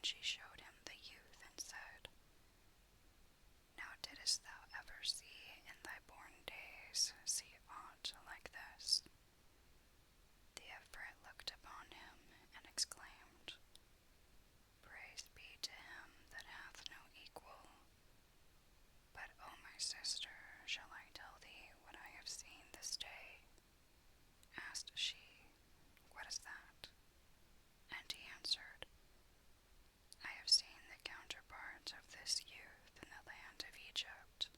And she showed him the youth and said, Now didst thou ever see in thy born days aught like this? The Ifrit looked upon him and exclaimed, Praise be to him that hath no equal. But, O my sister, shall I tell thee what I have seen this day? Asked she, What is that? And he answered, I have seen the counterpart of this youth in the land of Egypt.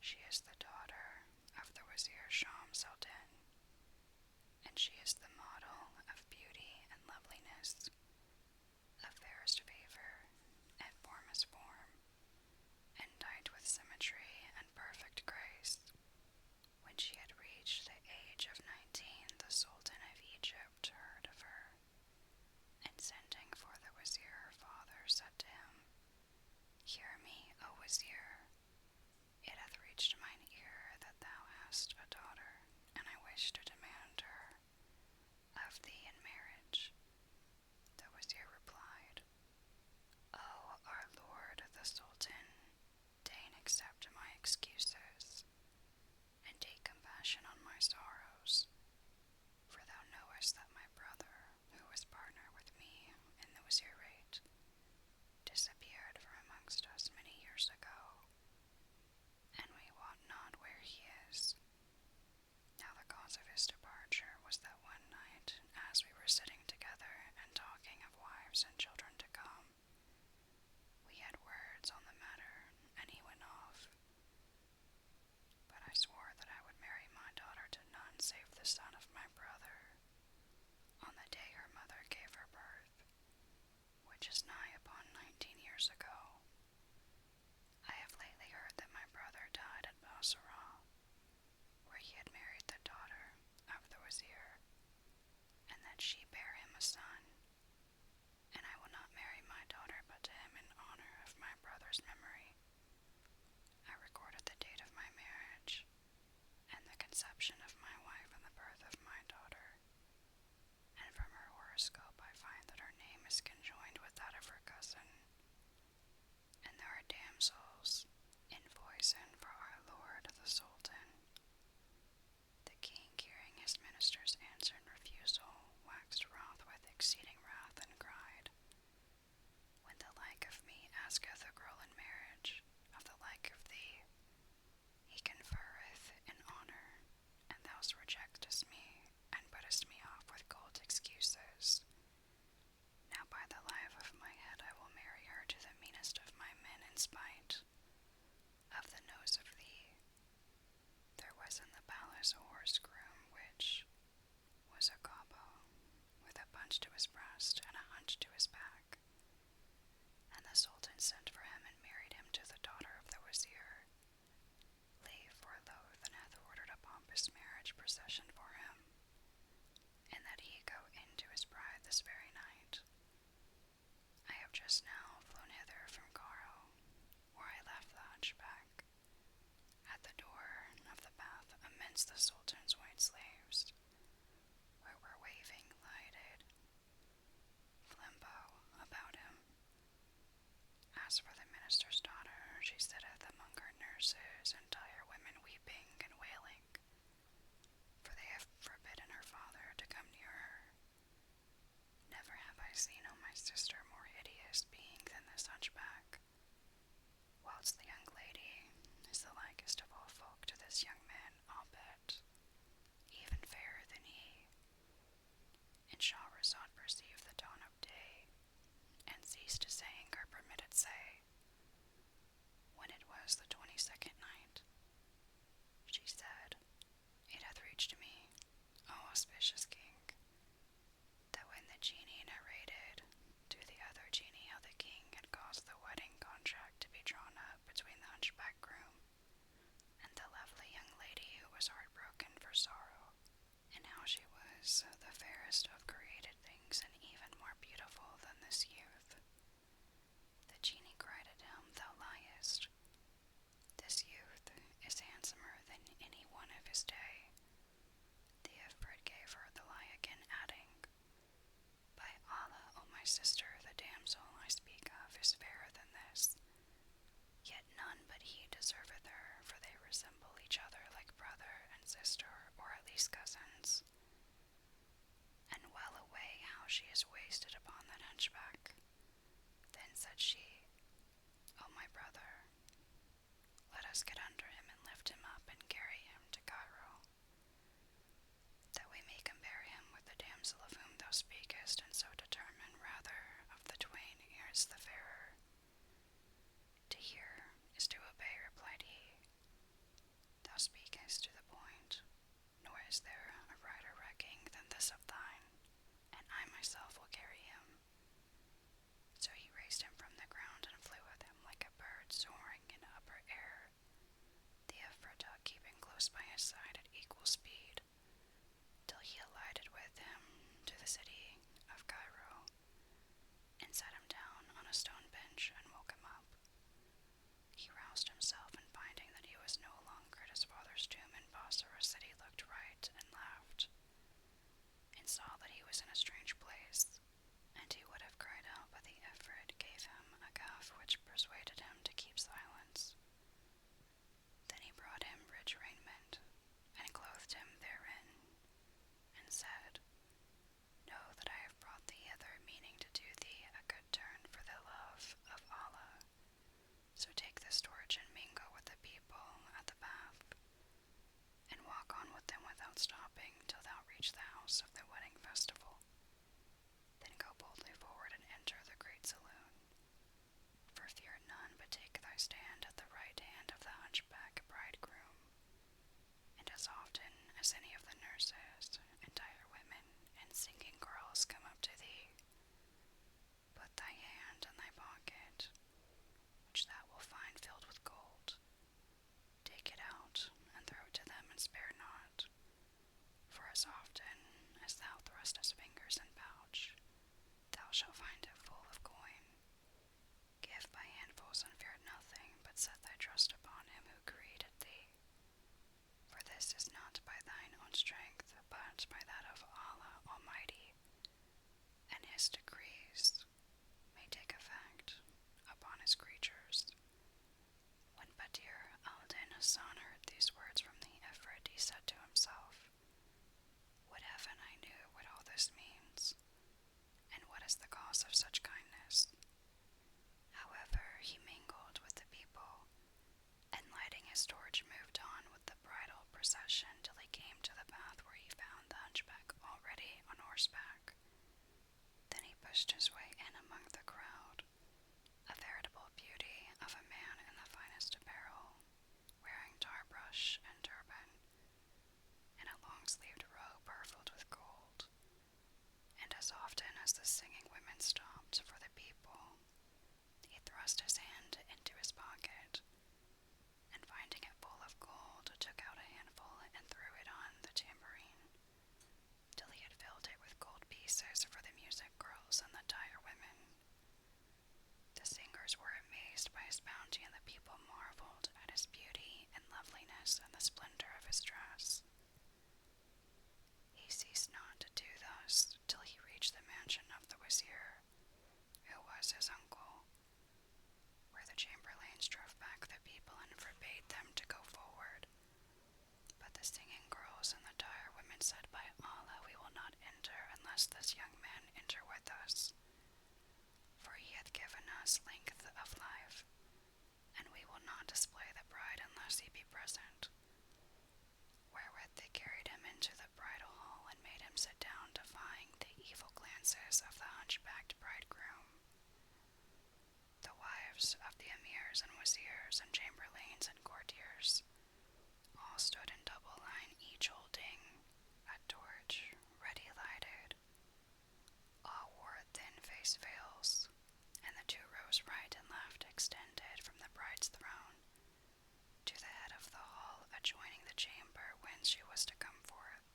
She is the daughter of the Wazir Shams al-Din, and she is the model of beauty and loveliness, of fairest favor and formous form, and dight with symmetry and perfect grace. When she had reached the age of 19, the Sultan of Egypt heard of her, and sending for the Wazir her father, said to him, Hear me, O Wazir. It hath reached mine ear that thou hast a daughter, and I wish to demand her of thee in marriage. The Wazir replied, O our lord the Sultan, deign accept my excuses, and take compassion on my sorrows. For thou knowest that my brother, who was partner with me in the Wazirate, disappeared from amongst us many years ago, and we wot not where he is. Now the cause of his departure was that one night, as we were sitting together and talking of wives and children to come, we had words on the matter, and he went off. But I swore that I would marry my daughter to none save the son of my brother, on the day her mother gave her birth, which is nigh upon 19 years ago. I have lately heard that my brother died at Basra, where he had married the daughter of the Wazir, and that she bare him a son, and I will not marry my daughter but to him in honor of my brother's memory. I recorded the date of my marriage, and the conception of my wife and the birth of my daughter, and from her horoscope I find that her name is conjoined with that of her cousin, and there are damsels in foison for our lord the Sultan. The king, hearing his minister's answer and refusal, waxed wroth with exceeding wrath, and cried, When the like of me asketh a girl in marriage, of the like of thee, he conferreth in honor, and thou rejectest me, and puttest me off with cold excuses. Now by the life of my head I will marry her to the meanest of my men in spite of the nose of thee. There was in the palace a horse groom, which was a gobbo, with a bunch to his breast and a hunch to his back. And the Sultan sent for him and married him to the daughter of the Wazir, leave for loath, and hath ordered a pompous marriage procession for him, and that he go in to his bride this very night. I have just now flown hither from Cairo, where I left the hunchback at the door of the bath amidst the Sultan's white slaves, where were waving lighted flambeaux about him. As for the minister's daughter, she sitteth among her nurses, and tire women weeping and wailing, for they have forbidden her father to come near her. Never have I seen, O my sister, more hideous being than this hunchback, whilst the young lady is the likest of all folk to this young man, albeit close by his side at equal speed, till he alighted with him to the city of Cairo, and sat him down on a stone bench and woke him up. He roused himself, and finding that he was no longer at his father's tomb in Basra city, looked right and left, and saw that he was in a strange place, and he would have cried out, but the Ifrit gave him a cuff which persuaded him to keep silence. Then he brought him rich raiment, and clothed him therein, and said, Know that I have brought thee hither, meaning to do thee a good turn for the love of Allah. So take this torch and mingle with the people at the bath, and walk on with them without stopping till thou reach the house of the wedding festival. Then go boldly forward and enter the great saloon. For fear none, but take thy stand at the right hand of the hunchback bridegroom. And as often as any of the nurses, and tire women, and singing girls come up to thee, put thy hand in thy pocket, which thou wilt find filled with gold. Take it out, and throw it to them, and spare not. For as often as thou thrustest fingers in pouch, thou shalt find it full of coin. Give by handfuls, and fear nothing, but set thy trust upon him who created thee. For this is not by thine own strength, but by that of Allah Almighty, and his decrees may take effect upon his creatures. When Badr al-Din Hasan heard these words from the Ifrit, he said to himself, Would heaven I knew what all this means, and what is the cause of such kindness. However, he mingled with the people, and lighting his torch moved on with the bridal procession till he came to the path where he found the hunchback already on horseback. Then he pushed his way in among the crowd, a veritable beauty of a man in the finest apparel, wearing tarbrush and turban, and a long-sleeved robe purfled with gold. And as often as the singing women stopped for the people, he thrust his hand into his pocket, and finding it full of gold, took out a handful and threw it on the tambourine, till he had filled it with gold pieces for the music girls and the tire women. The singers were amazed by his bounty, and the people marveled at his beauty and loveliness and the splendor of his dress. He ceased not to do thus till he reached the mansion of the wazir, who was his uncle, where the chamberlains drove back the people and forbade them to go forward. But the singing girls and the tire women said, By Allah, we will not enter unless this young man enter with us, for he hath given us length of life, and we will not display the bride unless he be present. Wherewith they carried him into the bridal hall, and made him sit down, defying the evil glances of the hunchbacked bridegroom. The wives of the emirs and wazirs and chamberlains and courtiers all stood in double line, each holding a torch ready lighted. All wore thin face veils, and the two rows right and left extended from the bride's throne to the head of the hall adjoining the chamber whence she was to come forth.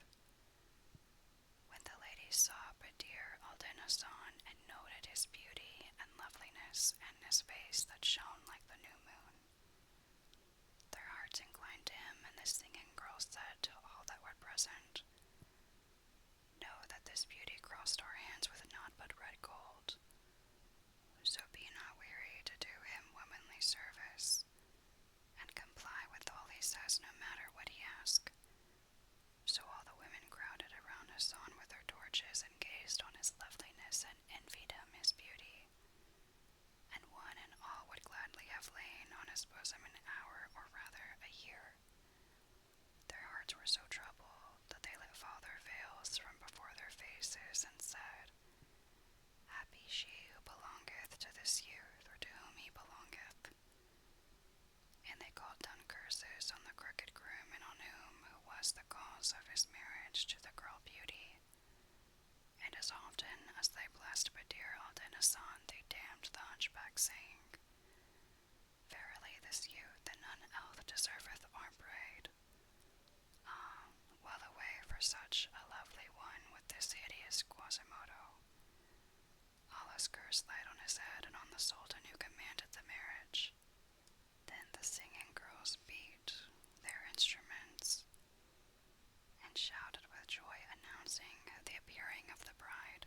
When the ladies saw Badr al-Din Hasan, and noted his beauty and loveliness, and his face that shone like the new moon, their hearts inclined to him, and the singing girls said to all that were present, Know that this beauty crossed our hands with naught but red gold. So be not weary to do him womanly service, and comply with all he says, no matter what he asks. So all the women crowded around Hassan with their torches, and gazed on his loveliness, and envied him his beauty. And one and all would gladly have lain on his bosom an hour, or rather a year. Their hearts were so troubled that they let fall their veils from before their faces, and said, Happy she who belongeth to this youth, or to whom he belongeth. And they called down curses on the crooked groom, and on who was the cause of his marriage to the girl Beauty. And as often as they blessed Badr al-Din Hasan, they damned the hunchback, saying, Verily this youth and none else deserveth our braid. such a lovely one with this hideous Quasimodo. Allah's curse light on his head and on the sultan who commanded the marriage. Then the singing girls beat their instruments and shouted with joy, announcing the appearing of the bride.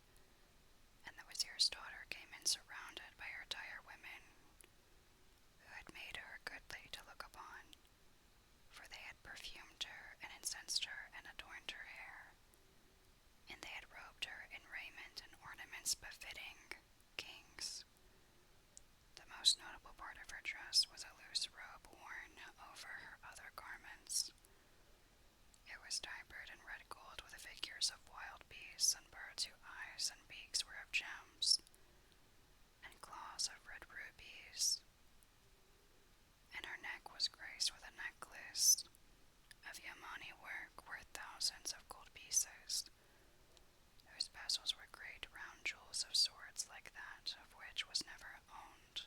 And the wazir's daughter came in surrounded by her tire women, who had made her goodly to look upon, for they had perfumed her and incensed her and adorned her hair, and they had robed her in raiment and ornaments befitting kings. The most notable part of her dress was a loose robe worn over her other garments. It was diapered in red gold with figures of wild beasts and birds whose eyes and beaks were of gems, and claws of red rubies, and her neck was graced with a necklace of Yamani work worth thousands of gold pieces, whose bezels were great round jewels of swords like that of which was never owned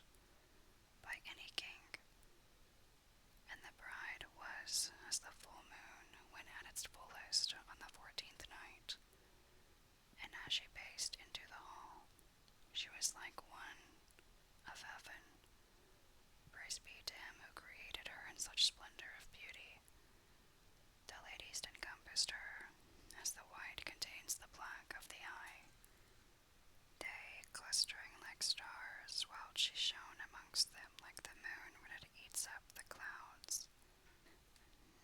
by any king. And the bride was as the full moon when at its fullest on the 14th night, and as she paced into the hall, she was like one of heaven. Praise be to him who created her in such splendor of beauty. The ladies encompassed her, as the white contains the black of the eye, they clustering like stars, while she shone amongst them like the moon when it eats up the clouds.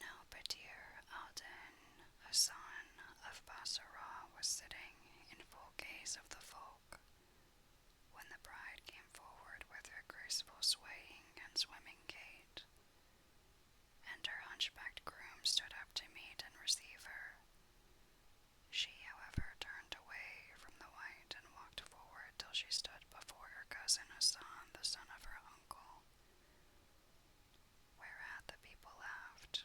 Now Badr al-Din Hasan of Basra was sitting in full gaze of the folk, when the bride came forward with her graceful swaying and swimming gait, and her hunchbacked groom stood up to meet and receive her. She, however, turned away from the white and walked forward till she stood before her cousin Hassan, the son of her uncle, whereat the people laughed.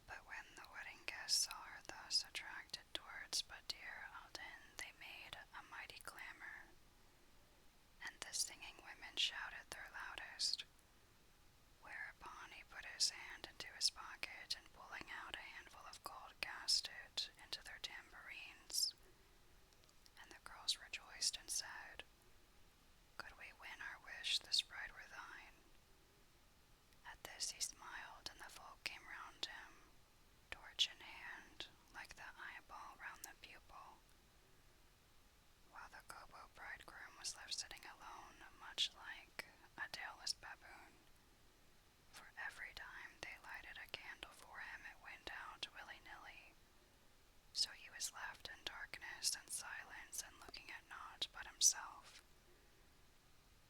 But when the wedding guests saw her thus attracted towards Badr al-Din, they made a mighty clamor, and the singing women shouted their loudest, whereupon he put his hand into his pocket and pulling out a handful of gold cast it into their tambourines. And the girls rejoiced and said, "Could we win our wish, this bride were thine." At this he smiled, and the folk came round him, torch in hand, like the eyeball round the pupil, while the Kobo bridegroom was left sitting alone, much like a tailless baboon. For every time they lighted a candle for him, it went out willy-nilly, so he was left in darkness and silence and looking at naught but himself.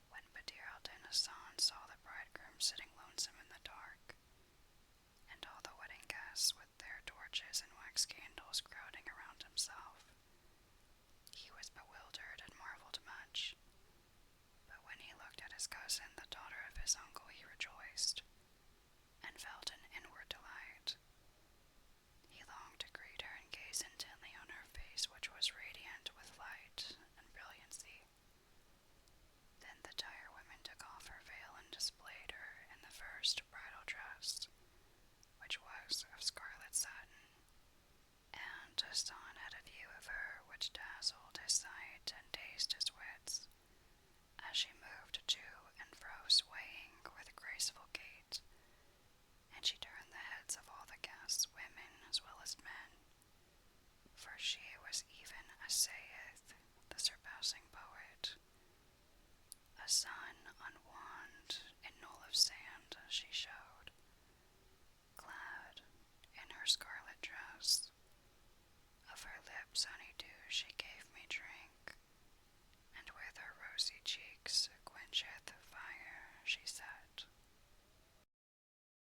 When Badr al-Din Hasan saw the bridegroom sitting lonesome in the dark, and all the wedding guests with their torches and wax candles crowding around himself, he was bewildered and marveled much. But when he looked at his cousin, the daughter of his uncle, he rejoiced,